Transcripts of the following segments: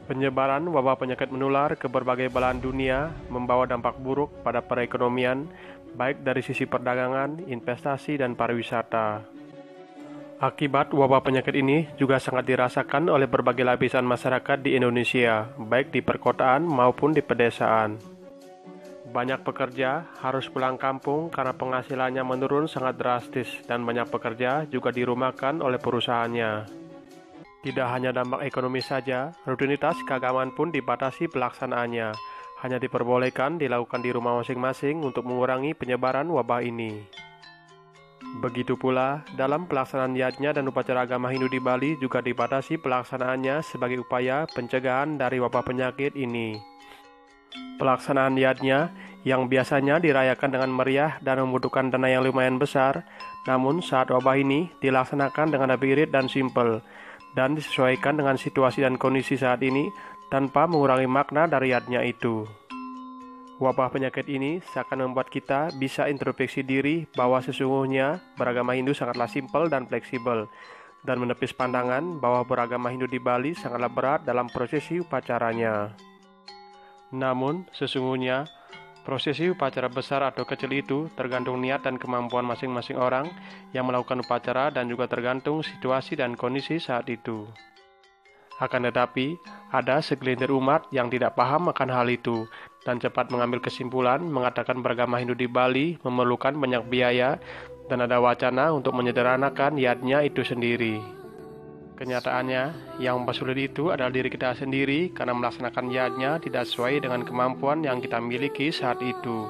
Penyebaran wabah penyakit menular ke berbagai belahan dunia membawa dampak buruk pada perekonomian, baik dari sisi perdagangan, investasi, dan pariwisata. Akibat wabah penyakit ini juga sangat dirasakan oleh berbagai lapisan masyarakat di Indonesia, baik di perkotaan maupun di pedesaan. Banyak pekerja harus pulang kampung karena penghasilannya menurun sangat drastis dan banyak pekerja juga dirumahkan oleh perusahaannya. Tidak hanya dampak ekonomi saja, rutinitas keagamaan pun dibatasi pelaksanaannya. Hanya diperbolehkan dilakukan di rumah masing-masing untuk mengurangi penyebaran wabah ini. Begitu pula, dalam pelaksanaan yajna dan upacara agama Hindu di Bali juga dibatasi pelaksanaannya sebagai upaya pencegahan dari wabah penyakit ini. Pelaksanaan yajna yang biasanya dirayakan dengan meriah dan membutuhkan dana yang lumayan besar, namun saat wabah ini dilaksanakan dengan lebih irit dan simpel, dan disesuaikan dengan situasi dan kondisi saat ini tanpa mengurangi makna dari yajna itu. Wabah penyakit ini seakan membuat kita bisa introspeksi diri bahwa sesungguhnya beragama Hindu sangatlah simpel dan fleksibel, dan menepis pandangan bahwa beragama Hindu di Bali sangatlah berat dalam prosesi upacaranya. Namun, sesungguhnya prosesi upacara besar atau kecil itu tergantung niat dan kemampuan masing-masing orang yang melakukan upacara dan juga tergantung situasi dan kondisi saat itu. Akan tetapi, ada segelintir umat yang tidak paham akan hal itu dan cepat mengambil kesimpulan mengatakan beragama Hindu di Bali memerlukan banyak biaya dan ada wacana untuk menyederhanakan yajna itu sendiri. Kenyataannya, yang mempersulit itu adalah diri kita sendiri karena melaksanakan yajna tidak sesuai dengan kemampuan yang kita miliki saat itu.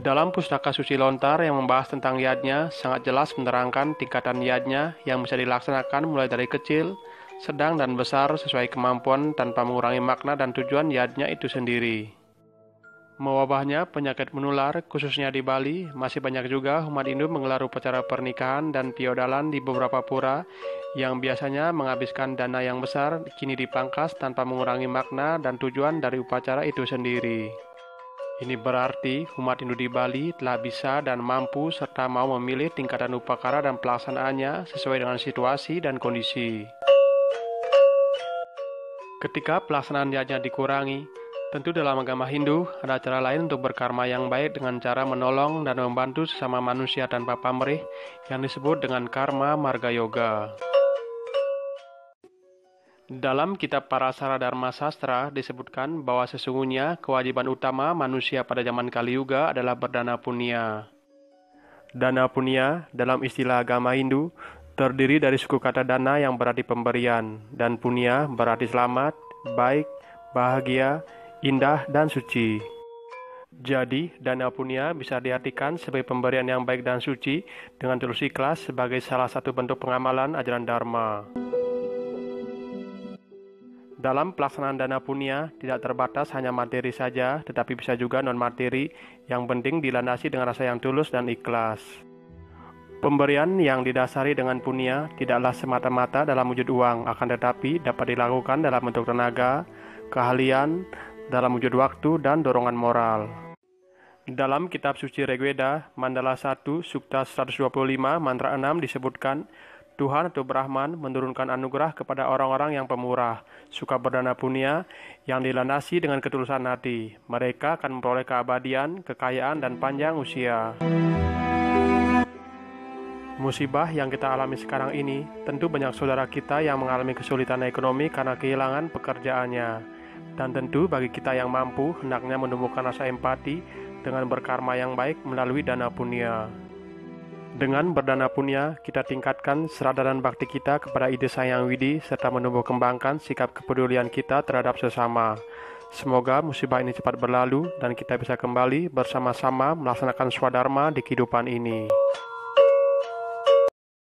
Dalam Pustaka Suci Lontar yang membahas tentang yajna, sangat jelas menerangkan tingkatan yajna yang bisa dilaksanakan mulai dari kecil, sedang, dan besar sesuai kemampuan tanpa mengurangi makna dan tujuan yajna itu sendiri. Mewabahnya penyakit menular, khususnya di Bali, masih banyak juga umat Hindu menggelar upacara pernikahan dan piodalan di beberapa pura yang biasanya menghabiskan dana yang besar, kini dipangkas tanpa mengurangi makna dan tujuan dari upacara itu sendiri. Ini berarti umat Hindu di Bali telah bisa dan mampu serta mau memilih tingkatan upacara dan pelaksanaannya sesuai dengan situasi dan kondisi. Ketika pelaksanaan yajna dikurangi, tentu dalam agama Hindu ada cara lain untuk berkarma yang baik dengan cara menolong dan membantu sesama manusia tanpa pamrih yang disebut dengan karma marga yoga. Dalam kitab Parasara Dharma Sastra disebutkan bahwa sesungguhnya kewajiban utama manusia pada zaman Kali Yuga adalah berdana punya. Dana punya dalam istilah agama Hindu terdiri dari suku kata dana yang berarti pemberian dan punya berarti selamat, baik, bahagia, indah, dan suci. Jadi, dana punya bisa diartikan sebagai pemberian yang baik dan suci dengan tulus ikhlas sebagai salah satu bentuk pengamalan ajaran Dharma. Dalam pelaksanaan dana punya tidak terbatas hanya materi saja, tetapi bisa juga non-materi yang penting dilandasi dengan rasa yang tulus dan ikhlas. Pemberian yang didasari dengan punya tidaklah semata-mata dalam wujud uang, akan tetapi dapat dilakukan dalam bentuk tenaga, keahlian, dalam wujud waktu, dan dorongan moral. Dalam kitab suci Rigveda, Mandala 1, Sukta 125, mantra 6 disebutkan, Tuhan atau Brahman menurunkan anugerah kepada orang-orang yang pemurah, suka berdana punya, yang dilandasi dengan ketulusan hati. Mereka akan memperoleh keabadian, kekayaan, dan panjang usia. Musibah yang kita alami sekarang ini, tentu banyak saudara kita yang mengalami kesulitan ekonomi karena kehilangan pekerjaannya. Dan tentu bagi kita yang mampu, hendaknya menumbuhkan rasa empati dengan berkarma yang baik melalui dana punya. Dengan berdana punya, kita tingkatkan seradaran bakti kita kepada ide sayang widi serta menumbuh kembangkan sikap kepedulian kita terhadap sesama. Semoga musibah ini cepat berlalu dan kita bisa kembali bersama-sama melaksanakan swadharma di kehidupan ini.